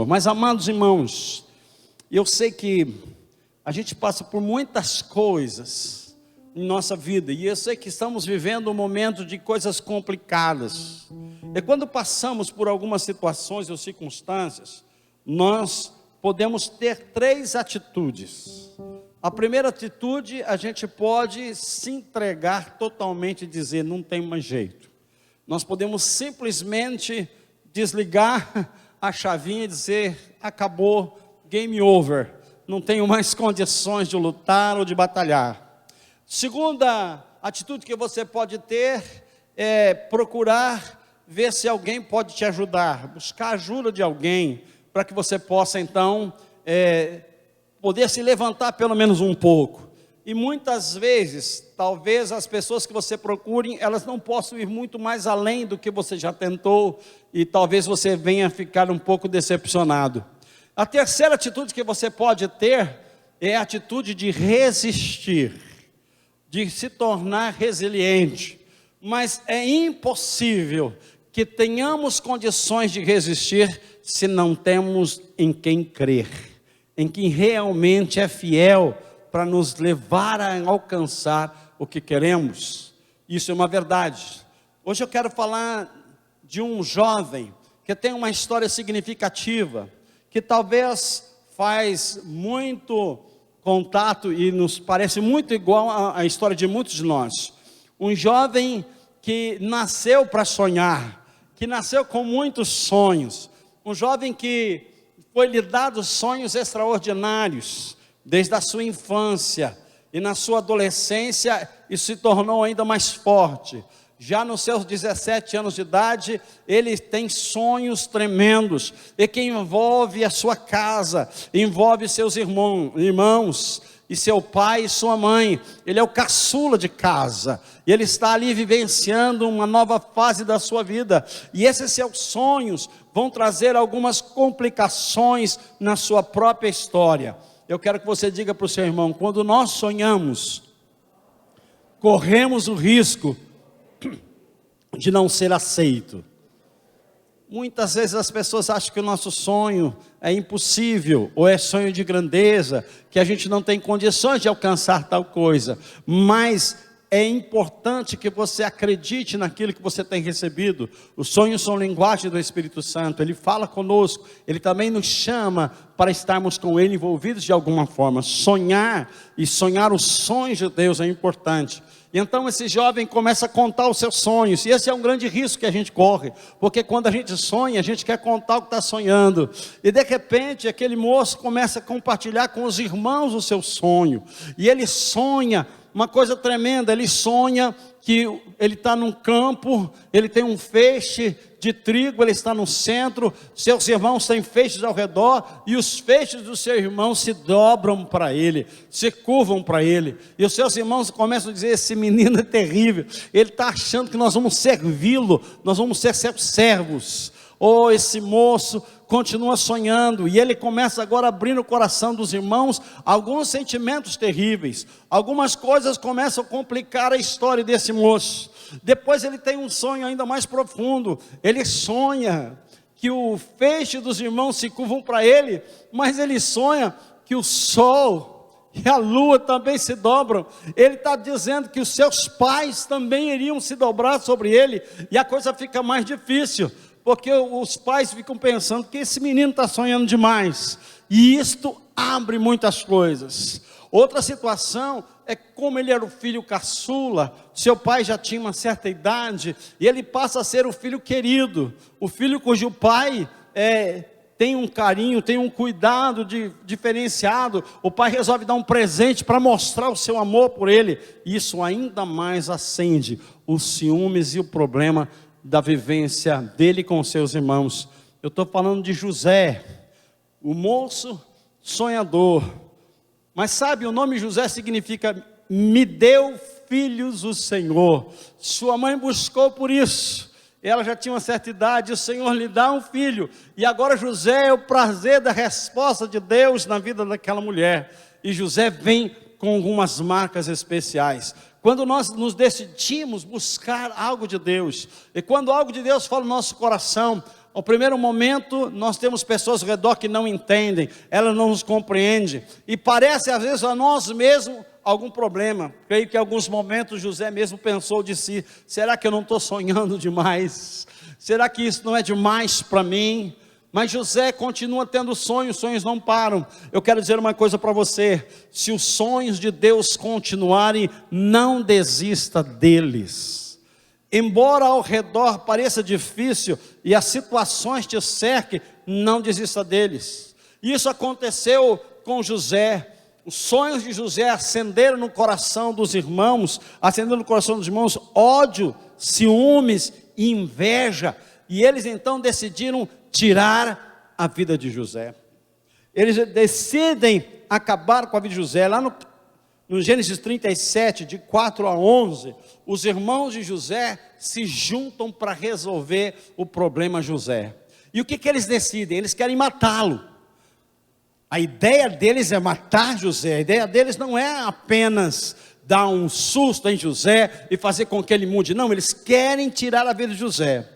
Senhor. Mas, amados irmãos, eu sei que a gente passa por muitas coisas em nossa vida, e eu sei que estamos vivendo um momento de coisas complicadas. E quando passamos por algumas situações ou circunstâncias, nós podemos ter três atitudes. A primeira atitude, a gente pode se entregar totalmente e dizer, não tem mais jeito. Nós podemos simplesmente desligar a chavinha e dizer, acabou, game over, não tenho mais condições de lutar ou de batalhar. Segunda atitude que você pode ter é procurar ver se alguém pode te ajudar, buscar a ajuda de alguém, para que você possa então poder se levantar pelo menos um pouco. E muitas vezes, talvez as pessoas que você procure, elas não possam ir muito mais além do que você já tentou, e talvez você venha ficar um pouco decepcionado. A terceira atitude que você pode ter é a atitude de resistir, de se tornar resiliente. Mas é impossível que tenhamos condições de resistir se não temos em quem crer, em quem realmente é fiel para nos levar a alcançar o que queremos. Isso é uma verdade. Hoje eu quero falar de um jovem que tem uma história significativa, que talvez faz muito contato e nos parece muito igual à história de muitos de nós. Um jovem que nasceu para sonhar, que nasceu com muitos sonhos, um jovem que foi-lhe dado sonhos extraordinários, desde a sua infância, e na sua adolescência isso se tornou ainda mais forte. Já nos seus 17 anos de idade, ele tem sonhos tremendos, e que envolve a sua casa, envolve seus irmãos, e seu pai e sua mãe. Ele é o caçula de casa, e ele está ali vivenciando uma nova fase da sua vida, e esses seus sonhos vão trazer algumas complicações na sua própria história. Eu quero que você diga para o seu irmão, quando nós sonhamos, corremos o risco de não ser aceito. Muitas vezes as pessoas acham que o nosso sonho é impossível, ou é sonho de grandeza, que a gente não tem condições de alcançar tal coisa, mas é importante que você acredite naquilo que você tem recebido. Os sonhos são linguagem do Espírito Santo, Ele fala conosco, Ele também nos chama para estarmos com Ele envolvidos de alguma forma. Sonhar e sonhar os sonhos de Deus é importante. E então esse jovem começa a contar os seus sonhos, e esse é um grande risco que a gente corre, porque quando a gente sonha, a gente quer contar o que está sonhando, e de repente aquele moço começa a compartilhar com os irmãos o seu sonho, e ele sonha uma coisa tremenda. Ele sonha que ele está num campo, ele tem um feixe de trigo, ele está no centro, seus irmãos têm feixes ao redor, e os feixes dos seus irmãos se dobram para ele, se curvam para ele, e os seus irmãos começam a dizer, esse menino é terrível, ele está achando que nós vamos servi-lo, nós vamos ser seus servos. Oh, esse moço continua sonhando, e ele começa agora a abrir no coração dos irmãos alguns sentimentos terríveis, algumas coisas começam a complicar a história desse moço. Depois ele tem um sonho ainda mais profundo, ele sonha que o feixe dos irmãos se curvam para ele, mas ele sonha que o sol e a lua também se dobram. Ele está dizendo que os seus pais também iriam se dobrar sobre ele, e a coisa fica mais difícil, porque os pais ficam pensando que esse menino está sonhando demais, e isto abre muitas coisas. Outra situação é como ele era o filho caçula, seu pai já tinha uma certa idade, e ele passa a ser o filho querido, o filho cujo pai tem um carinho, tem um cuidado diferenciado. O pai resolve dar um presente para mostrar o seu amor por ele, e isso ainda mais acende os ciúmes e o problema da vivência dele com seus irmãos. Eu estou falando de José, o moço sonhador. Mas sabe, o nome José significa, me deu filhos o Senhor. Sua mãe buscou por isso, ela já tinha uma certa idade, o Senhor lhe dá um filho, e agora José é o prazer da resposta de Deus na vida daquela mulher. E José vem com algumas marcas especiais. Quando nós nos decidimos buscar algo de Deus, e quando algo de Deus fala no nosso coração, ao primeiro momento, nós temos pessoas ao redor que não entendem, elas não nos compreendem, e parece às vezes a nós mesmos algum problema. Creio que em alguns momentos José mesmo pensou de si: será que eu não estou sonhando demais? Será que isso não é demais para mim? Mas José continua tendo sonhos, sonhos não param. Eu quero dizer uma coisa para você: se os sonhos de Deus continuarem, não desista deles. Embora ao redor pareça difícil e as situações te cerquem, não desista deles. Isso aconteceu com José. Os sonhos de José acenderam no coração dos irmãos, ódio, ciúmes e inveja. E eles então decidiram tirar a vida de José. Eles decidem acabar com a vida de José. Lá no Gênesis 37, de 4 a 11, os irmãos de José se juntam para resolver o problema José. E o que eles decidem? Eles querem matá-lo. A ideia deles é matar José. A ideia deles não é apenas dar um susto em José e fazer com que ele mude. Não, eles querem tirar a vida de José.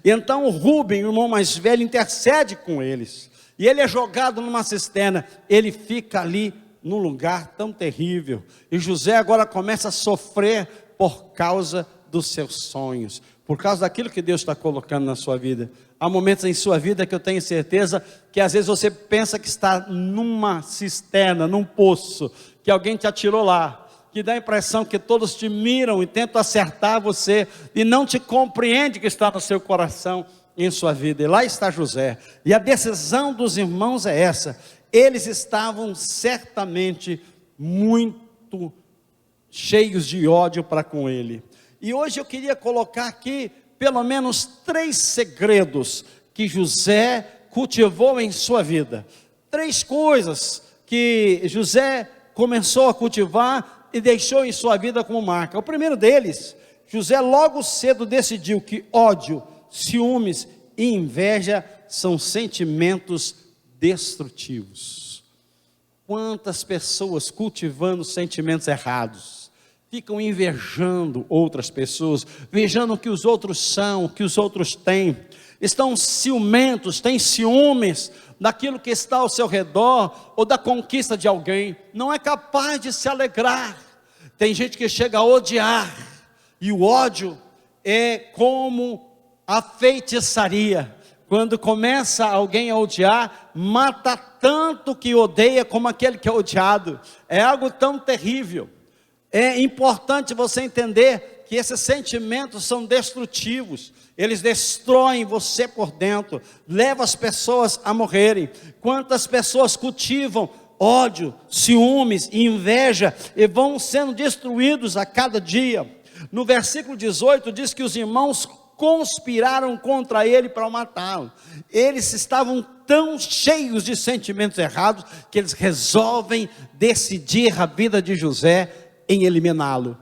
E então o Rúben, o irmão mais velho, intercede com eles. E ele é jogado numa cisterna. Ele fica ali num lugar tão terrível. E José agora começa a sofrer por causa dos seus sonhos, por causa daquilo que Deus está colocando na sua vida. Há momentos em sua vida que eu tenho certeza que às vezes você pensa que está numa cisterna, num poço, que alguém te atirou lá, que dá a impressão que todos te miram e tentam acertar você, e não te compreende o que está no seu coração e em sua vida. E lá está José. E a decisão dos irmãos é essa: eles estavam certamente muito cheios de ódio para com ele. E hoje eu queria colocar aqui pelo menos 3 segredos que José cultivou em sua vida. 3 coisas que José começou a cultivar e deixou em sua vida como marca. O primeiro deles, José logo cedo decidiu que ódio, ciúmes e inveja são sentimentos destrutivos. Quantas pessoas cultivando sentimentos errados, ficam invejando outras pessoas, invejando o que os outros são, o que os outros têm, estão ciumentos, têm ciúmes daquilo que está ao seu redor, ou da conquista de alguém, não é capaz de se alegrar. Tem gente que chega a odiar, e o ódio é como a feitiçaria. Quando começa alguém a odiar, mata tanto que odeia como aquele que é odiado. É algo tão terrível. É importante você entender que esses sentimentos são destrutivos. Eles destroem você por dentro, levam as pessoas a morrerem. Quantas pessoas cultivam ódio, ciúmes e inveja e vão sendo destruídos a cada dia. No versículo 18 diz que os irmãos conspiraram contra ele para o matá-lo. Eles estavam tão cheios de sentimentos errados que eles resolvem decidir a vida de José em eliminá-lo.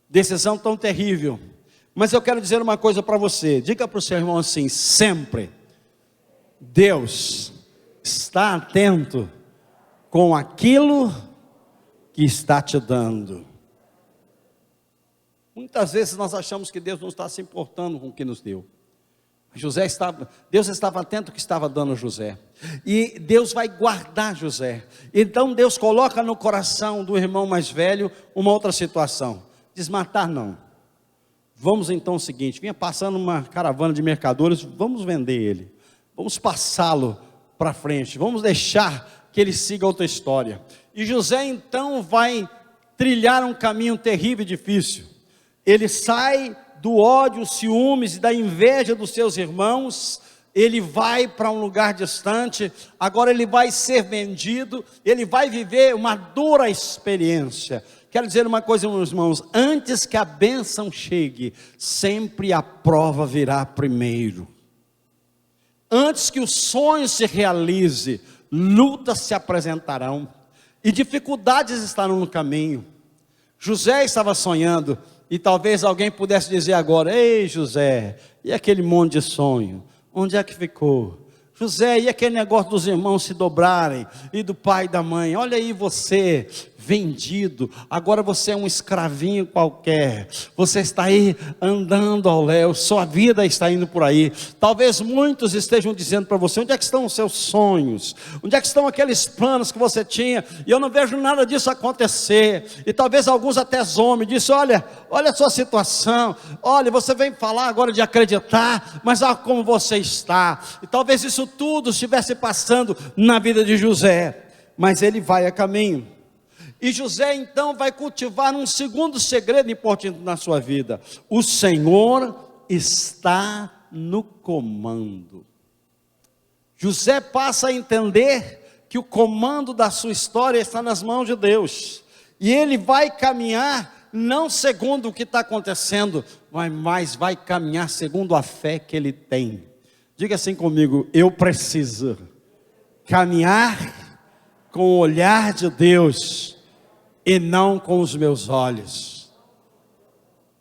Decisão tão terrível. Mas eu quero dizer uma coisa para você. Diga para o seu irmão assim: sempre Deus está atento com aquilo que está te dando. Muitas vezes nós achamos que Deus não está se importando com o que nos deu. Deus estava atento ao que estava dando a José. E Deus vai guardar José. Então Deus coloca no coração do irmão mais velho uma outra situação. Diz: matar não. Vamos então o seguinte, vinha passando uma caravana de mercadores, vamos vender ele. Vamos passá-lo para frente. Vamos deixar que ele siga outra história. E José então vai trilhar um caminho terrível e difícil. Ele sai do ódio, ciúmes e da inveja dos seus irmãos. Ele vai para um lugar distante. Agora ele vai ser vendido. Ele vai viver uma dura experiência. Quero dizer uma coisa, meus irmãos: antes que a bênção chegue, sempre a prova virá primeiro. Antes que o sonho se realize, lutas se apresentarão e dificuldades estarão no caminho. José estava sonhando, e talvez alguém pudesse dizer agora: ei José, e aquele monte de sonho, onde é que ficou? José, e aquele negócio dos irmãos se dobrarem, e do pai e da mãe, olha aí você, vendido, agora você é um escravinho qualquer, você está aí andando ao léu, sua vida está indo por aí. Talvez muitos estejam dizendo para você: onde é que estão os seus sonhos? Onde é que estão aqueles planos que você tinha? E eu não vejo nada disso acontecer. E talvez alguns até zombem, dizem: olha a sua situação, olha, você vem falar agora de acreditar, mas olha como você está. E talvez isso tudo estivesse passando na vida de José, mas ele vai a caminho. E José então vai cultivar um segundo segredo importante na sua vida: o Senhor está no comando. José passa a entender que o comando da sua história está nas mãos de Deus, e ele vai caminhar não segundo o que está acontecendo, mas vai caminhar segundo a fé que ele tem. Diga assim comigo: eu preciso caminhar com o olhar de Deus e não com os meus olhos.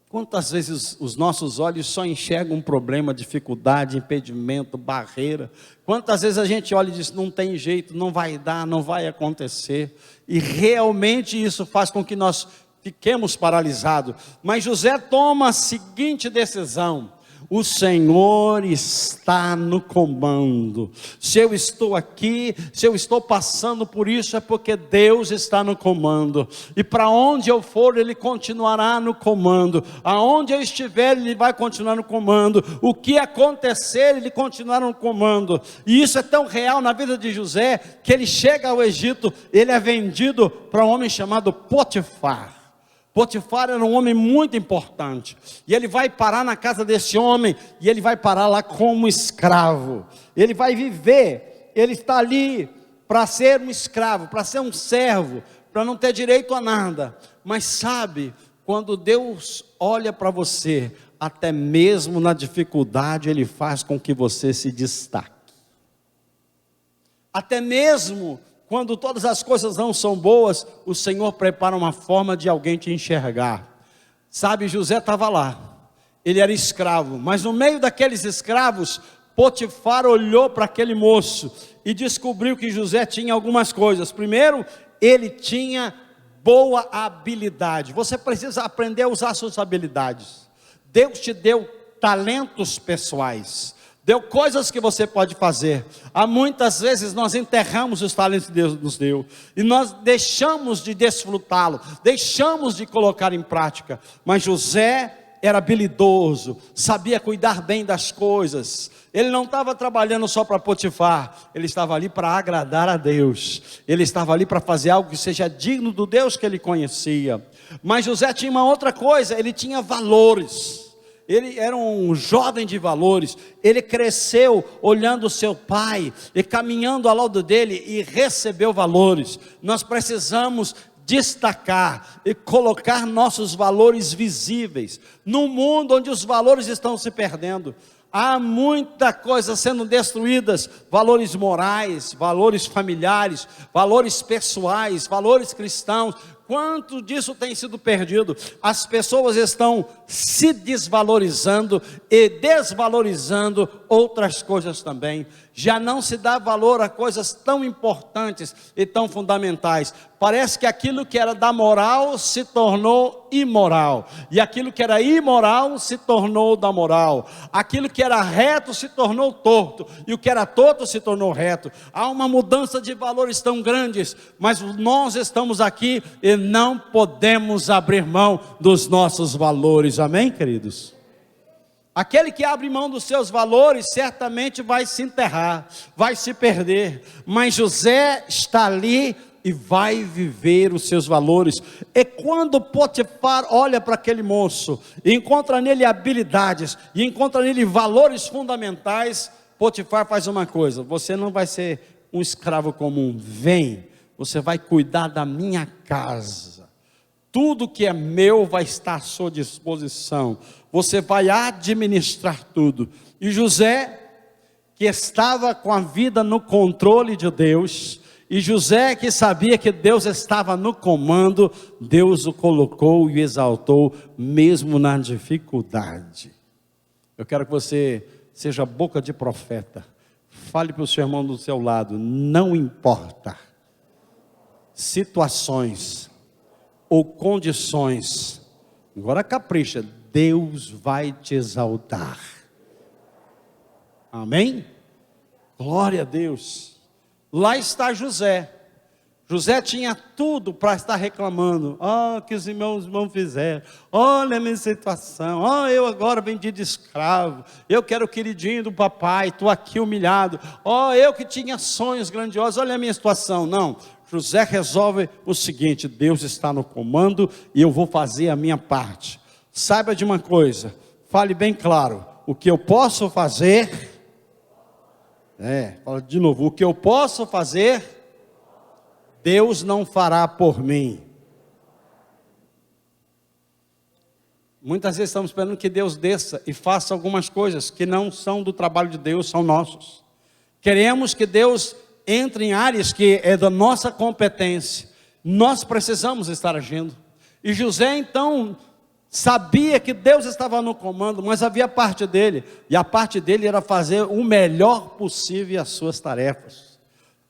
Quantas vezes os nossos olhos só enxergam um problema, dificuldade, impedimento, barreira? Quantas vezes a gente olha e diz: não tem jeito, não vai dar, não vai acontecer, e realmente isso faz com que nós fiquemos paralisados. Mas José toma a seguinte decisão: o Senhor está no comando. Se eu estou aqui, se eu estou passando por isso, é porque Deus está no comando. E para onde eu for, Ele continuará no comando. Aonde eu estiver, Ele vai continuar no comando. O que acontecer, Ele continuará no comando. E isso é tão real na vida de José, que ele chega ao Egito, ele é vendido para um homem chamado Potifar. Potifar era um homem muito importante, e ele vai parar na casa desse homem, e ele vai parar lá como escravo. Ele vai viver, ele está ali para ser um escravo, para ser um servo, para não ter direito a nada. Mas sabe, quando Deus olha para você, até mesmo na dificuldade, Ele faz com que você se destaque. Até mesmo quando todas as coisas não são boas, o Senhor prepara uma forma de alguém te enxergar. Sabe, José estava lá, ele era escravo, mas no meio daqueles escravos, Potifar olhou para aquele moço e descobriu que José tinha algumas coisas. Primeiro, ele tinha boa habilidade. Você precisa aprender a usar suas habilidades. Deus te deu talentos pessoais, deu coisas que você pode fazer. Há muitas vezes nós enterramos os talentos que Deus nos deu, e nós deixamos de desfrutá-lo, deixamos de colocar em prática. Mas José era habilidoso, sabia cuidar bem das coisas. Ele não estava trabalhando só para Potifar, ele estava ali para agradar a Deus. Ele estava ali para fazer algo que seja digno do Deus que ele conhecia. Mas José tinha uma outra coisa, ele tinha valores. Ele era um jovem de valores. Ele cresceu olhando seu pai e caminhando ao lado dele, e recebeu valores. Nós precisamos destacar e colocar nossos valores visíveis num mundo onde os valores estão se perdendo. Há muita coisa sendo destruídas, valores morais, valores familiares, valores pessoais, valores cristãos. Quanto disso tem sido perdido? As pessoas estão se desvalorizando e desvalorizando outras coisas também. Já não se dá valor a coisas tão importantes e tão fundamentais. Parece que aquilo que era da moral se tornou imoral, e aquilo que era imoral se tornou da moral. Aquilo que era reto se tornou torto, e o que era torto se tornou reto. Há uma mudança de valores tão grandes, mas nós estamos aqui e não podemos abrir mão dos nossos valores. Amém, queridos? Aquele que abre mão dos seus valores certamente vai se enterrar, vai se perder. Mas José está ali e vai viver os seus valores. E quando Potifar olha para aquele moço e encontra nele habilidades, e encontra nele valores fundamentais, Potifar faz uma coisa: você não vai ser um escravo comum, vem, você vai cuidar da minha casa. Tudo que é meu vai estar à sua disposição. Você vai administrar tudo. E José, que estava com a vida no controle de Deus, e José que sabia que Deus estava no comando, Deus o colocou e o exaltou, mesmo na dificuldade. Eu quero que você seja boca de profeta. Fale para o seu irmão do seu lado: não importa situações, ou condições. Agora capricha, Deus vai te exaltar. Amém? Glória a Deus. Lá está José. José tinha tudo para estar reclamando. Que os irmãos fizeram. Olha a minha situação. Eu agora vendi de escravo. Eu que era o queridinho do papai. Estou aqui humilhado. Eu que tinha sonhos grandiosos. Olha a minha situação. Não. José resolve o seguinte: Deus está no comando e eu vou fazer a minha parte. Saiba de uma coisa. Fale bem claro. O que eu posso fazer... fala de novo. O que eu posso fazer... Deus não fará por mim. Muitas vezes estamos esperando que Deus desça e faça algumas coisas que não são do trabalho de Deus, são nossos. Queremos que Deus entre em áreas que é da nossa competência. Nós precisamos estar agindo. E José então sabia que Deus estava no comando, mas havia parte dele. E a parte dele era fazer o melhor possível as suas tarefas.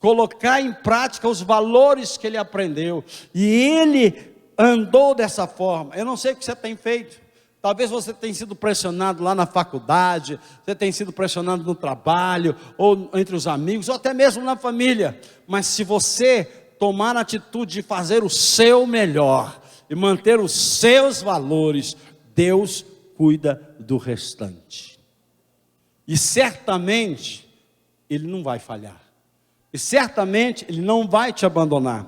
Colocar em prática os valores que ele aprendeu, e ele andou dessa forma. Eu não sei o que você tem feito. Talvez você tenha sido pressionado lá na faculdade, você tenha sido pressionado no trabalho, ou entre os amigos, ou até mesmo na família. Mas se você tomar a atitude de fazer o seu melhor, e manter os seus valores, Deus cuida do restante. E certamente, Ele não vai falhar. E certamente Ele não vai te abandonar.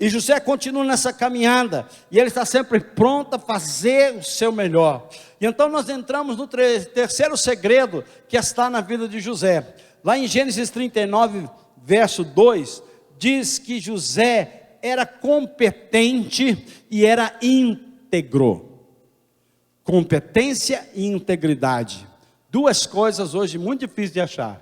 E José continua nessa caminhada, e ele está sempre pronto a fazer o seu melhor. E então nós entramos no terceiro segredo que está na vida de José. Lá em Gênesis 39, verso 2, diz que José era competente e era íntegro. Competência e integridade. Duas coisas hoje muito difíceis de achar.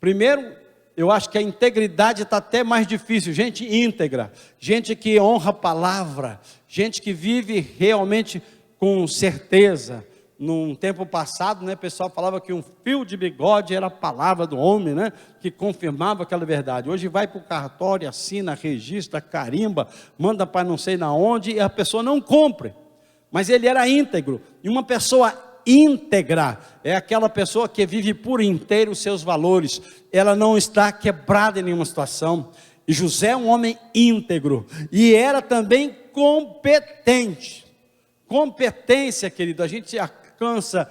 Primeiro, eu acho que a integridade está até mais difícil. Gente íntegra, gente que honra a palavra, gente que vive realmente com certeza. Num tempo passado, o pessoal falava que um fio de bigode era a palavra do homem, que confirmava aquela verdade. Hoje vai para o cartório, assina, registra, carimba, manda para não sei na onde, e a pessoa não cumpre. Mas ele era íntegro. E uma pessoa íntegra é aquela pessoa que vive por inteiro os seus valores. Ela não está quebrada em nenhuma situação. E José é um homem íntegro, e era também competente. Competência, querido, a gente alcança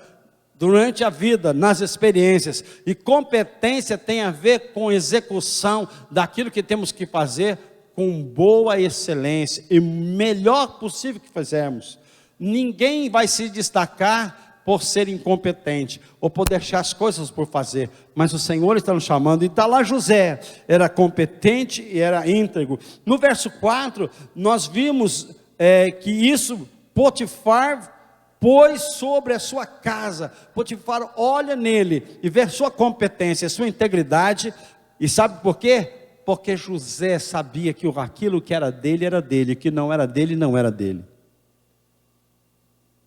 durante a vida, nas experiências. E competência tem a ver com execução daquilo que temos que fazer com boa excelência, e o melhor possível que fizermos. Ninguém vai se destacar por ser incompetente, ou por deixar as coisas por fazer, mas o Senhor está nos chamando. E está lá José, era competente e era íntegro. No verso 4, nós vimos que isso Potifar pôs sobre a sua casa. Potifar olha nele e vê sua competência, sua integridade, e sabe por quê? Porque José sabia que aquilo que era dele, que não era dele, não era dele.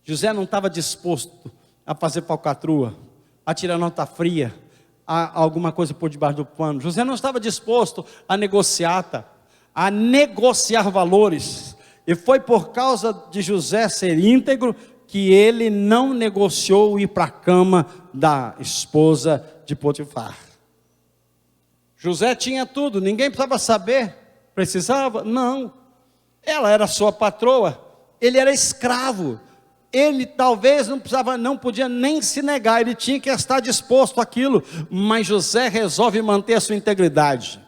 José não estava disposto a fazer falcatrua, a tirar nota fria, a alguma coisa por debaixo do pano. José não estava disposto a negociar valores. E foi por causa de José ser íntegro que ele não negociou ir para a cama da esposa de Potifar. José tinha tudo, ninguém precisava saber. Precisava? Não. Ela era sua patroa, ele era escravo. Ele talvez não podia nem se negar, ele tinha que estar disposto àquilo, mas José resolve manter a sua integridade.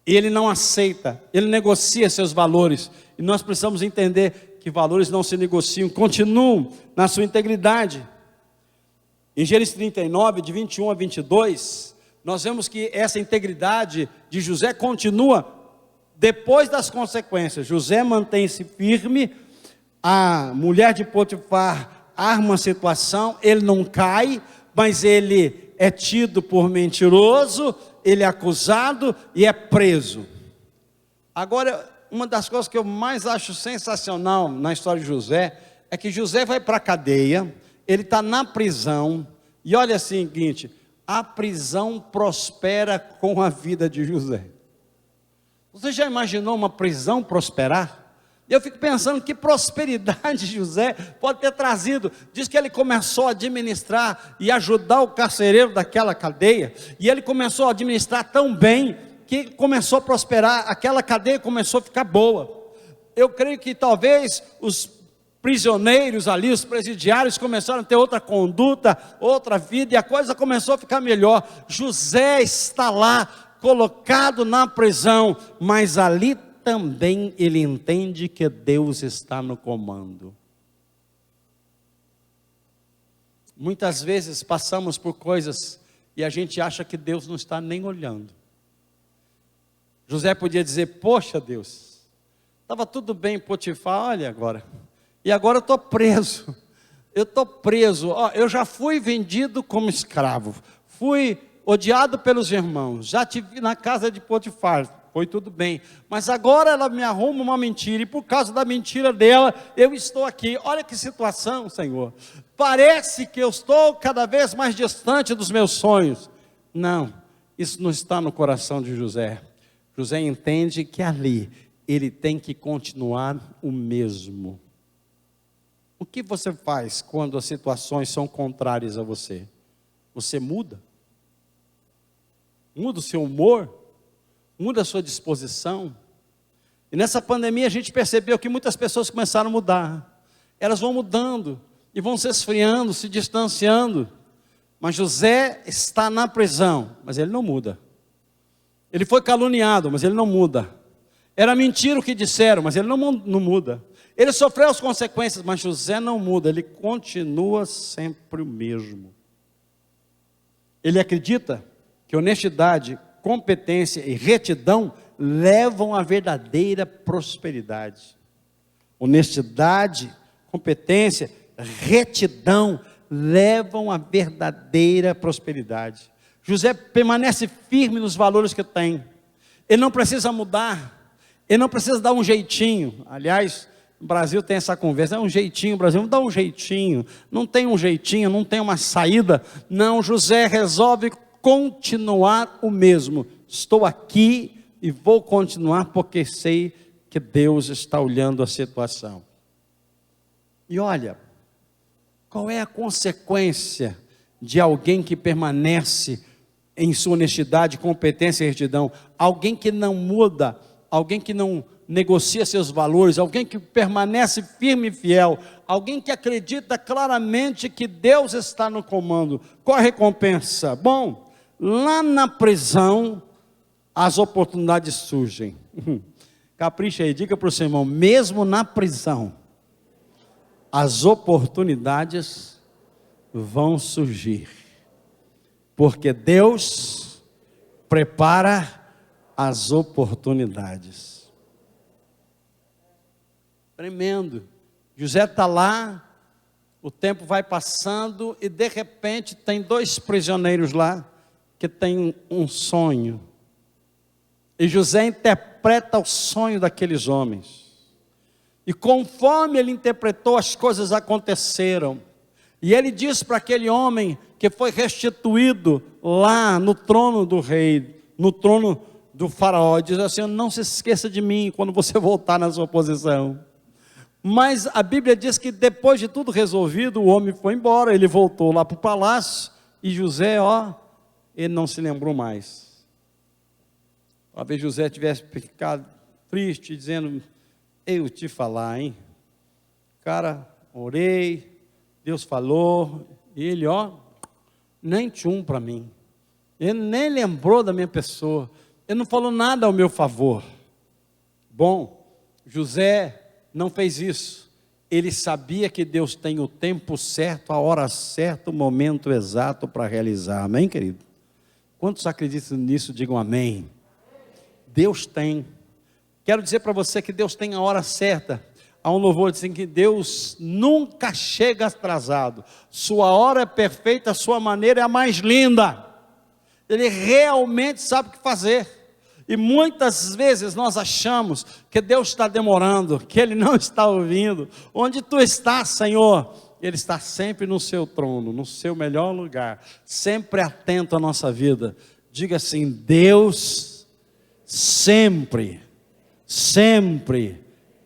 Ele não aceita, ele negocia seus valores, e nós precisamos entender que valores não se negociam, continuam na sua integridade. Em Gênesis 39, de 21 a 22, nós vemos que essa integridade de José continua depois das consequências. José mantém-se firme. A mulher de Potifar arma a situação, ele não cai, mas ele é tido por mentiroso, ele é acusado e é preso. Agora, uma das coisas que eu mais acho sensacional na história de José, é que José vai para a cadeia, ele está na prisão, e olha o seguinte, a prisão prospera com a vida de José. Você já imaginou uma prisão prosperar? Eu fico pensando que prosperidade José pode ter trazido. Diz que ele começou a administrar e ajudar o carcereiro daquela cadeia, e ele começou a administrar tão bem, que começou a prosperar, aquela cadeia começou a ficar boa. Eu creio que talvez os prisioneiros ali, os presidiários começaram a ter outra conduta, outra vida, e a coisa começou a ficar melhor. José está lá, colocado na prisão, mas ali também ele entende que Deus está no comando. Muitas vezes passamos por coisas e a gente acha que Deus não está nem olhando. José podia dizer: poxa Deus, estava tudo bem, Potifar, olha agora, e agora eu estou preso, eu já fui vendido como escravo, fui odiado pelos irmãos, já tive na casa de Potifar, foi tudo bem, mas agora ela me arruma uma mentira, e por causa da mentira dela, eu estou aqui. Olha que situação, Senhor, parece que eu estou cada vez mais distante dos meus sonhos. Não, isso não está no coração de José. José entende que ali, ele tem que continuar o mesmo. O que você faz quando as situações são contrárias a você? Você muda? Muda o seu humor? Muda a sua disposição? E nessa pandemia a gente percebeu que muitas pessoas começaram a mudar. Elas vão mudando e vão se esfriando, se distanciando. Mas José está na prisão, mas ele não muda. Ele foi caluniado, mas ele não muda. Era mentira o que disseram, mas ele não muda. Ele sofreu as consequências, mas José não muda. Ele continua sempre o mesmo. Ele acredita que honestidade, competência e retidão levam à verdadeira prosperidade. Honestidade, competência, retidão levam à verdadeira prosperidade. José permanece firme nos valores que tem. Ele não precisa mudar, ele não precisa dar um jeitinho. Aliás, no Brasil tem essa conversa, é um jeitinho, o Brasil não dá um jeitinho, não tem um jeitinho, não tem uma saída. Não, José resolve continuar o mesmo. Estou aqui e vou continuar porque sei que Deus está olhando a situação. E olha, qual é a consequência de alguém que permanece em sua honestidade, competência e retidão? Alguém que não muda, alguém que não negocia seus valores, alguém que permanece firme e fiel, alguém que acredita claramente que Deus está no comando. Qual a recompensa? Bom, lá na prisão as oportunidades surgem. Capricha aí, diga para o seu irmão: mesmo na prisão as oportunidades vão surgir, porque Deus prepara as oportunidades. Tremendo. José está lá, o tempo vai passando e de repente tem dois prisioneiros lá que têm um sonho. E José interpreta o sonho daqueles homens. E conforme ele interpretou, as coisas aconteceram. E ele diz para aquele homem que foi restituído lá no trono do rei, no trono do faraó, diz assim: não se esqueça de mim quando você voltar na sua posição. Mas a Bíblia diz que depois de tudo resolvido, o homem foi embora, ele voltou lá para o palácio, e José, ele não se lembrou mais. Talvez José tivesse ficado triste, dizendo: eu te falar, hein? Cara, orei, Deus falou, e ele, nem tchum para mim. Ele nem lembrou da minha pessoa, ele não falou nada ao meu favor. Bom, José não fez isso. Ele sabia que Deus tem o tempo certo, a hora certa, o momento exato para realizar. Amém, querido? Quantos acreditam nisso, digam amém. Deus tem. Quero dizer para você que Deus tem a hora certa. Há um louvor dizendo que Deus nunca chega atrasado. Sua hora é perfeita, a sua maneira é a mais linda. Ele realmente sabe o que fazer. E muitas vezes nós achamos que Deus está demorando, que Ele não está ouvindo. Onde tu estás, Senhor? Ele está sempre no seu trono, no seu melhor lugar, sempre atento à nossa vida. Diga assim: Deus sempre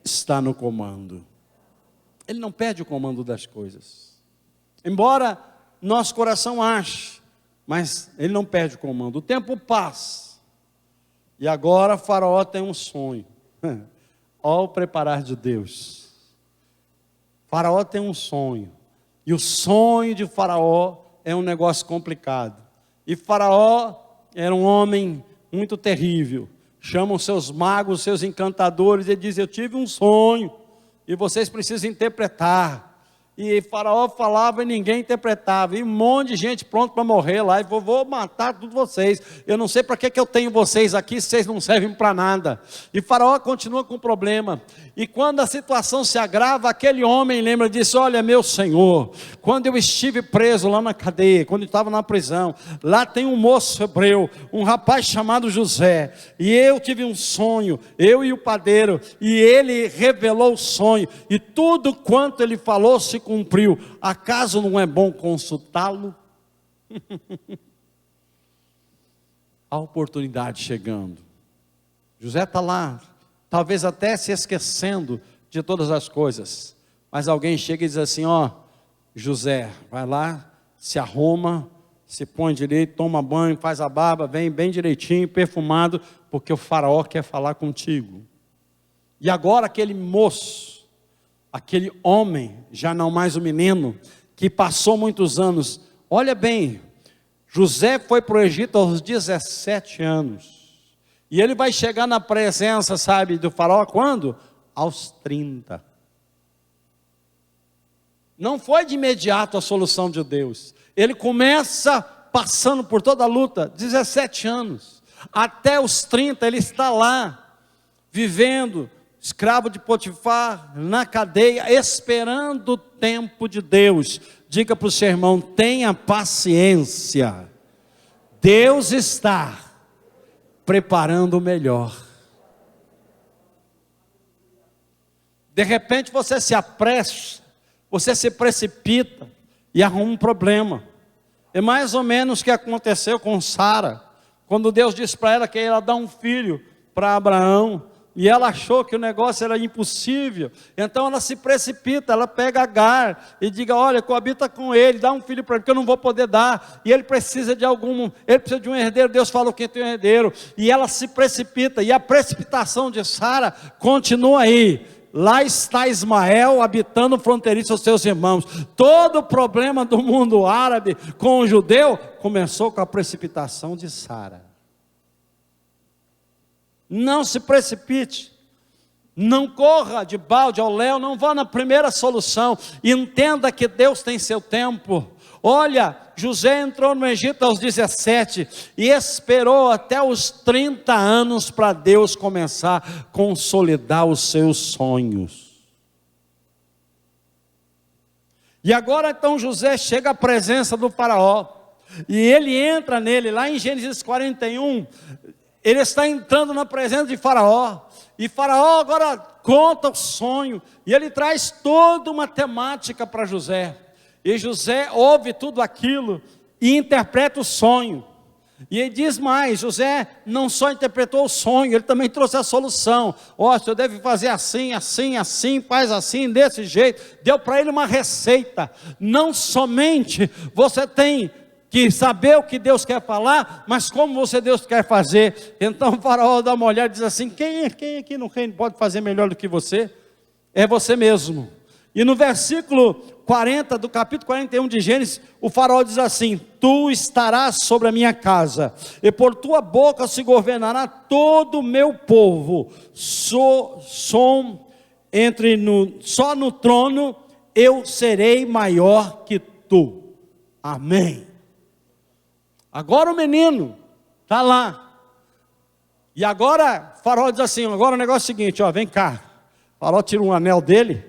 está no comando. Ele não perde o comando das coisas. Embora nosso coração ache, mas ele não perde o comando. O tempo passa. E agora Faraó tem um sonho. Olha o preparar de Deus. Faraó tem um sonho. E o sonho de Faraó é um negócio complicado. E Faraó era um homem muito terrível. Chamam seus magos, seus encantadores, e diz: eu tive um sonho, e vocês precisam interpretar. E Faraó falava e ninguém interpretava, e um monte de gente pronto para morrer lá, e vou matar todos vocês, eu não sei para que eu tenho vocês aqui, se vocês não servem para nada. E Faraó continua com o problema, e quando a situação se agrava, aquele homem lembra, disse: olha meu senhor, quando eu estive preso lá na cadeia, quando eu estava na prisão, lá tem um moço hebreu, um rapaz chamado José, e eu tive um sonho, eu e o padeiro, e ele revelou o sonho, e tudo quanto ele falou se cumpriu. Acaso não é bom consultá-lo? A oportunidade chegando. José está lá, talvez até se esquecendo de todas as coisas, mas alguém chega e diz assim: ó, José, vai lá, se arruma, se põe direito, toma banho, faz a barba, vem bem direitinho, perfumado, porque o faraó quer falar contigo. E agora aquele moço, aquele homem, já não mais o menino, que passou muitos anos, olha bem, José foi para o Egito aos 17 anos, e ele vai chegar na presença, sabe, do faraó, quando? Aos 30, não foi de imediato a solução de Deus, ele começa passando por toda a luta, 17 anos, até os 30 ele está lá, vivendo, escravo de Potifar, na cadeia, esperando o tempo de Deus. Diga para o seu irmão: tenha paciência, Deus está preparando o melhor. De repente você se apressa, você se precipita e arruma um problema. É mais ou menos o que aconteceu com Sara, quando Deus disse para ela que ia dar um filho para Abraão, e ela achou que o negócio era impossível, então ela se precipita, ela pega Agar e diga: olha, coabita com ele, dá um filho para ele, que eu não vou poder dar, e ele precisa de um herdeiro, Deus falou que tem um herdeiro, e ela se precipita, e a precipitação de Sara continua aí. Lá está Ismael habitando fronteiriço aos seus irmãos. Todo o problema do mundo árabe com o judeu começou com a precipitação de Sara. Não se precipite, não corra de balde ao léu, não vá na primeira solução, entenda que Deus tem seu tempo. Olha, José entrou no Egito aos 17 e esperou até os 30 anos para Deus começar a consolidar os seus sonhos. E agora então José chega à presença do faraó, e ele entra nele, lá em Gênesis 41, ele está entrando na presença de Faraó, e Faraó agora conta o sonho, e ele traz toda uma temática para José, e José ouve tudo aquilo, e interpreta o sonho, e ele diz mais, José não só interpretou o sonho, ele também trouxe a solução. Ó, você deve fazer assim, assim, assim, faz assim, desse jeito, deu para ele uma receita. Não somente você tem que saber o que Deus quer falar, mas como Deus quer fazer. Então o faraó dá uma olhada e diz assim: quem aqui no reino pode fazer melhor do que você? É você mesmo. E no versículo 40 do capítulo 41 de Gênesis, o faraó diz assim: tu estarás sobre a minha casa, e por tua boca se governará todo o meu povo, só no trono eu serei maior que tu. Amém. Agora o menino está lá, e agora o faraó diz assim: agora o negócio é o seguinte, ó, vem cá. O faraó tira um anel dele,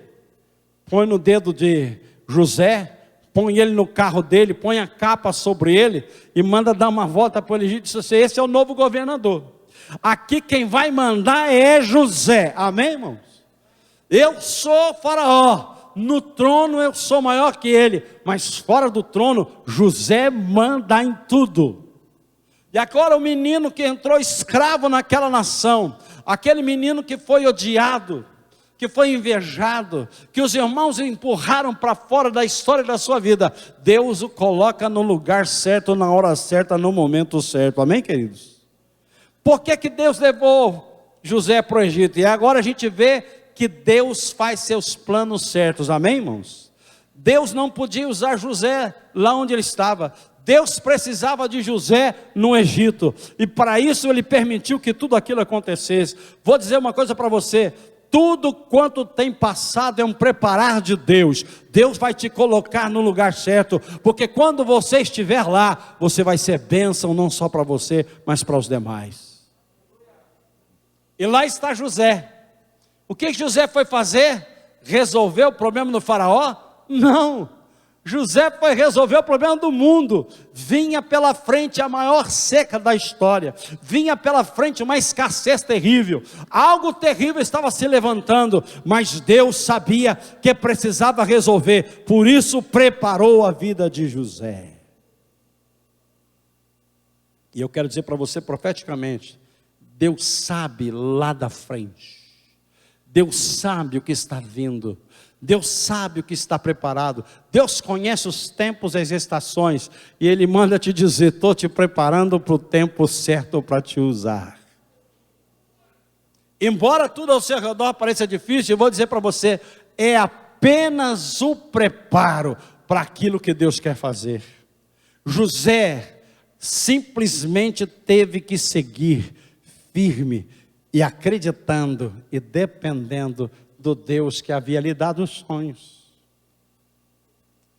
põe no dedo de José, põe ele no carro dele, põe a capa sobre ele, e manda dar uma volta para o Egito, e diz assim: esse é o novo governador, aqui quem vai mandar é José. Amém, irmãos? Eu sou faraó, no trono eu sou maior que ele, mas fora do trono, José manda em tudo. E agora o menino que entrou escravo naquela nação, aquele menino que foi odiado, que foi invejado, que os irmãos o empurraram para fora da história da sua vida, Deus o coloca no lugar certo, na hora certa, no momento certo. Amém, queridos? Por que que Deus levou José para o Egito? E agora a gente vê que Deus faz seus planos certos. Amém, irmãos? Deus não podia usar José lá onde ele estava. Deus precisava de José no Egito, e para isso ele permitiu que tudo aquilo acontecesse. Vou dizer uma coisa para você: tudo quanto tem passado é um preparar de Deus. Deus vai te colocar no lugar certo, porque quando você estiver lá, você vai ser bênção não só para você, mas para os demais. E lá está José. O que José foi fazer? Resolver o problema do faraó? Não. José foi resolver o problema do mundo. Vinha pela frente a maior seca da história, vinha pela frente uma escassez terrível, algo terrível estava se levantando, mas Deus sabia que precisava resolver, por isso preparou a vida de José. E eu quero dizer para você profeticamente, Deus sabe lá da frente, Deus sabe o que está vindo, Deus sabe o que está preparado, Deus conhece os tempos e as estações, e Ele manda te dizer: estou te preparando para o tempo certo para te usar. Embora tudo ao seu redor pareça difícil, eu vou dizer para você, é apenas o preparo para aquilo que Deus quer fazer. José simplesmente teve que seguir firme e acreditando e dependendo do Deus que havia lhe dado os sonhos.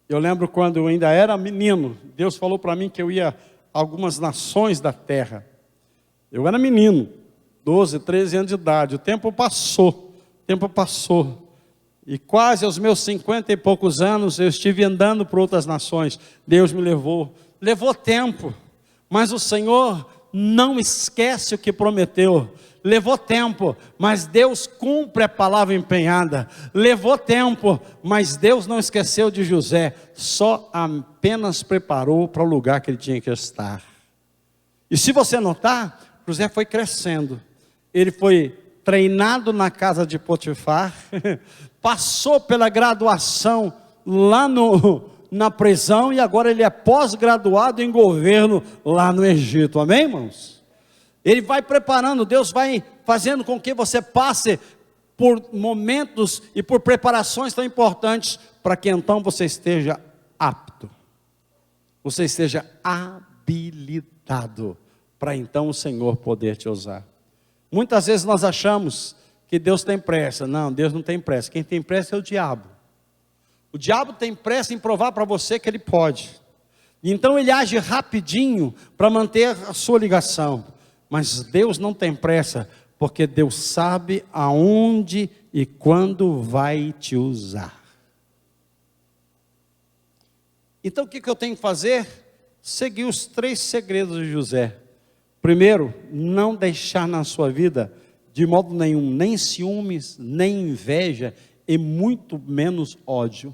Eu lembro quando eu ainda era menino, Deus falou para mim que eu ia a algumas nações da terra. Eu era menino, 12, 13 anos de idade, o tempo passou, e quase aos meus 50 e poucos anos, eu estive andando por outras nações. Deus me levou tempo, mas o Senhor não esquece o que prometeu. Levou tempo, mas Deus cumpre a palavra empenhada. Levou tempo, mas Deus não esqueceu de José, só apenas preparou para o lugar que ele tinha que estar. E se você notar, José foi crescendo, ele foi treinado na casa de Potifar, passou pela graduação lá na prisão, e agora ele é pós-graduado em governo lá no Egito. Amém, irmãos? Ele vai preparando, Deus vai fazendo com que você passe por momentos e por preparações tão importantes, para que então você esteja apto, você esteja habilitado, para então o Senhor poder te usar. Muitas vezes nós achamos que Deus tem pressa. Não, Deus não tem pressa. Quem tem pressa é o diabo. O diabo tem pressa em provar para você que ele pode. Então ele age rapidinho para manter a sua ligação. Mas Deus não tem pressa, porque Deus sabe aonde e quando vai te usar. Então o que eu tenho que fazer? Seguir os 3 segredos de José. Primeiro, não deixar na sua vida, de modo nenhum, nem ciúmes, nem inveja, e muito menos ódio.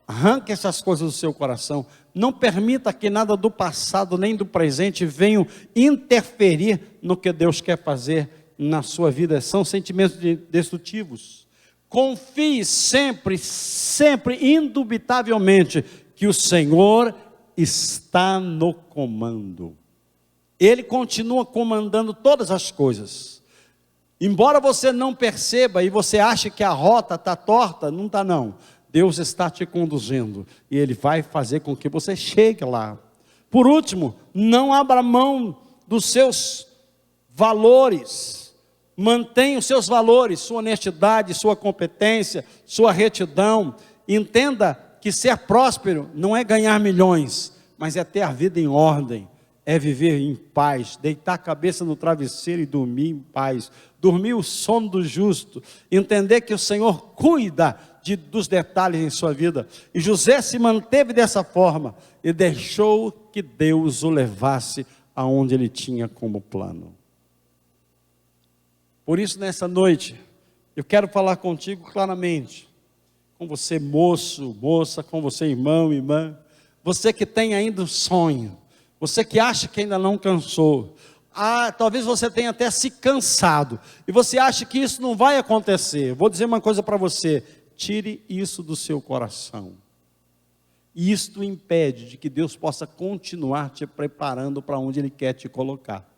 Arranque essas coisas do seu coração. Não permita que nada do passado nem do presente venham interferir no que Deus quer fazer na sua vida. São sentimentos destrutivos. Confie sempre, indubitavelmente, que o Senhor está no comando. Ele continua comandando todas as coisas. Embora você não perceba e você ache que a rota está torta, não está não. Deus está te conduzindo, e Ele vai fazer com que você chegue lá. Por último, não abra mão dos seus valores. Mantenha os seus valores, sua honestidade, sua competência, sua retidão. Entenda que ser próspero não é ganhar milhões, mas é ter a vida em ordem, é viver em paz, deitar a cabeça no travesseiro e dormir em paz, dormir o sono do justo, entender que o Senhor cuida dos detalhes em sua vida. E José se manteve dessa forma, e deixou que Deus o levasse aonde ele tinha como plano. Por isso, nessa noite, eu quero falar contigo claramente, com você moço, moça, com você irmão, irmã, você que tem ainda um sonho, você que acha que ainda não cansou, talvez você tenha até se cansado, e você acha que isso não vai acontecer. Vou dizer uma coisa para você: tire isso do seu coração. E isto impede de que Deus possa continuar te preparando para onde Ele quer te colocar.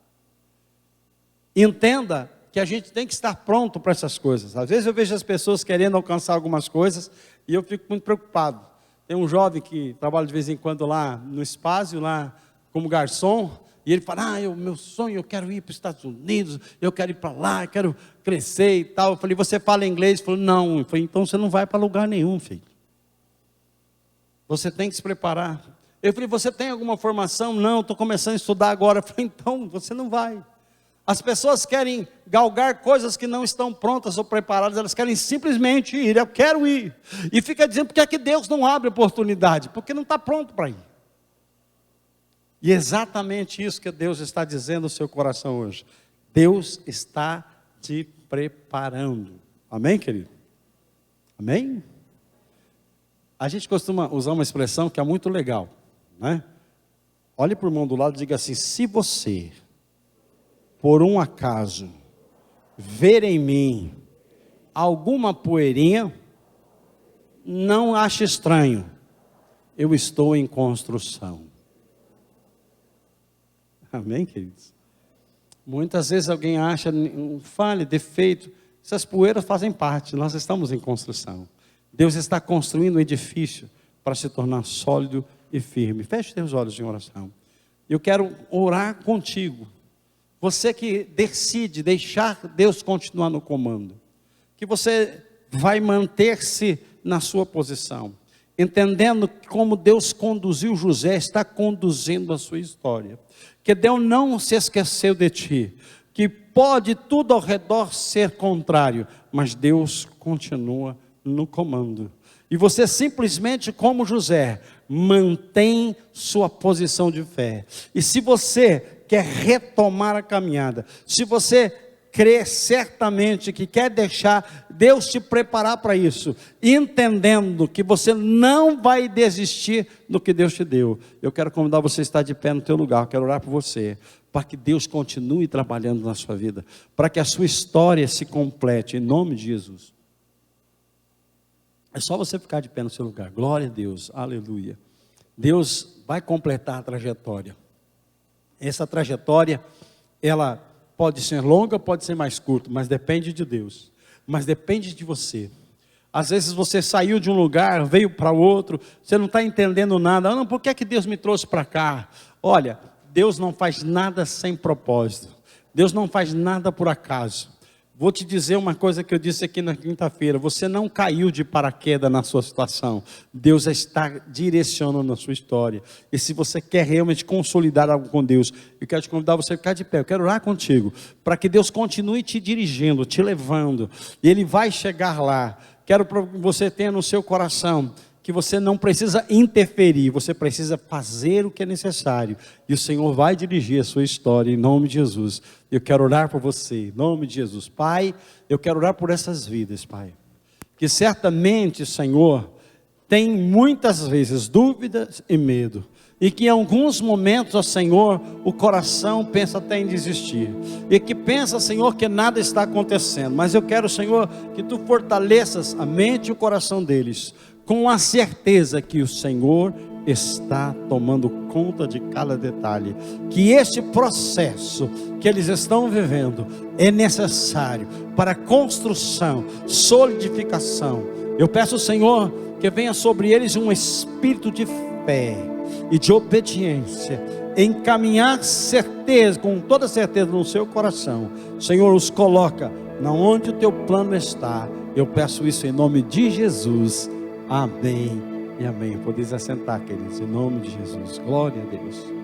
Entenda que a gente tem que estar pronto para essas coisas. Às vezes eu vejo as pessoas querendo alcançar algumas coisas e eu fico muito preocupado. Tem um jovem que trabalha de vez em quando lá no Espaço, lá como garçom, e ele fala: meu sonho, eu quero ir para os Estados Unidos, eu quero ir para lá, eu quero crescer e tal. Eu falei: você fala inglês? Ele falou: não. Eu falei: então você não vai para lugar nenhum, filho. Você tem que se preparar. Eu falei: você tem alguma formação? Não, estou começando a estudar agora. Eu falei: então você não vai. As pessoas querem galgar coisas que não estão prontas ou preparadas, elas querem simplesmente ir. Eu quero ir. E fica dizendo: por que é que Deus não abre oportunidade? Porque não está pronto para ir. E é exatamente isso que Deus está dizendo no seu coração hoje. Deus está te preparando. Amém, querido? Amém? A gente costuma usar uma expressão que é muito legal, né? Olhe para o irmão do lado e diga assim: se você, por um acaso, ver em mim alguma poeirinha, não ache estranho, eu estou em construção. Amém, queridos? Muitas vezes alguém acha um falha, defeito. Essas poeiras fazem parte, nós estamos em construção. Deus está construindo um edifício para se tornar sólido e firme. Feche seus olhos em oração. Eu quero orar contigo. Você que decide deixar Deus continuar no comando, que você vai manter-se na sua posição, entendendo que como Deus conduziu José, está conduzindo a sua história, que Deus não se esqueceu de ti, que pode tudo ao redor ser contrário, mas Deus continua no comando, e você simplesmente, como José, mantém sua posição de fé. E se você quer retomar a caminhada, se você crê certamente que quer deixar Deus te preparar para isso, entendendo que você não vai desistir do que Deus te deu, eu quero convidar você a estar de pé no teu lugar. Eu quero orar por você, para que Deus continue trabalhando na sua vida, para que a sua história se complete, em nome de Jesus. É só você ficar de pé no seu lugar. Glória a Deus, aleluia. Deus vai completar a trajetória. Essa trajetória, ela pode ser longa, pode ser mais curta, mas depende de Deus. Mas depende de você. Às vezes você saiu de um lugar, veio para outro, você não está entendendo nada. Não, por que é que Deus me trouxe para cá? Olha, Deus não faz nada sem propósito. Deus não faz nada por acaso. Vou te dizer uma coisa que eu disse aqui na quinta-feira: você não caiu de paraquedas na sua situação, Deus está direcionando a sua história. E se você quer realmente consolidar algo com Deus, eu quero te convidar a você ficar de pé. Eu quero orar contigo, para que Deus continue te dirigindo, te levando, e Ele vai chegar lá. Quero que você tenha no seu coração que você não precisa interferir, você precisa fazer o que é necessário, e o Senhor vai dirigir a sua história, em nome de Jesus. Eu quero orar por você, em nome de Jesus. Pai, eu quero orar por essas vidas, Pai, que certamente, Senhor, tem muitas vezes dúvidas e medo, e que em alguns momentos, ó Senhor, o coração pensa até em desistir, e que pensa, Senhor, que nada está acontecendo. Mas eu quero, Senhor, que Tu fortaleças a mente e o coração deles, com a certeza que o Senhor está tomando conta de cada detalhe, que este processo que eles estão vivendo é necessário para construção, solidificação. Eu peço, Senhor, que venha sobre eles um espírito de fé e de obediência, encaminhar certeza, com toda certeza no seu coração. Senhor, os coloca na onde o Teu plano está. Eu peço isso em nome de Jesus. Amém e amém. Podeis assentar, queridos, em nome de Jesus. Glória a Deus.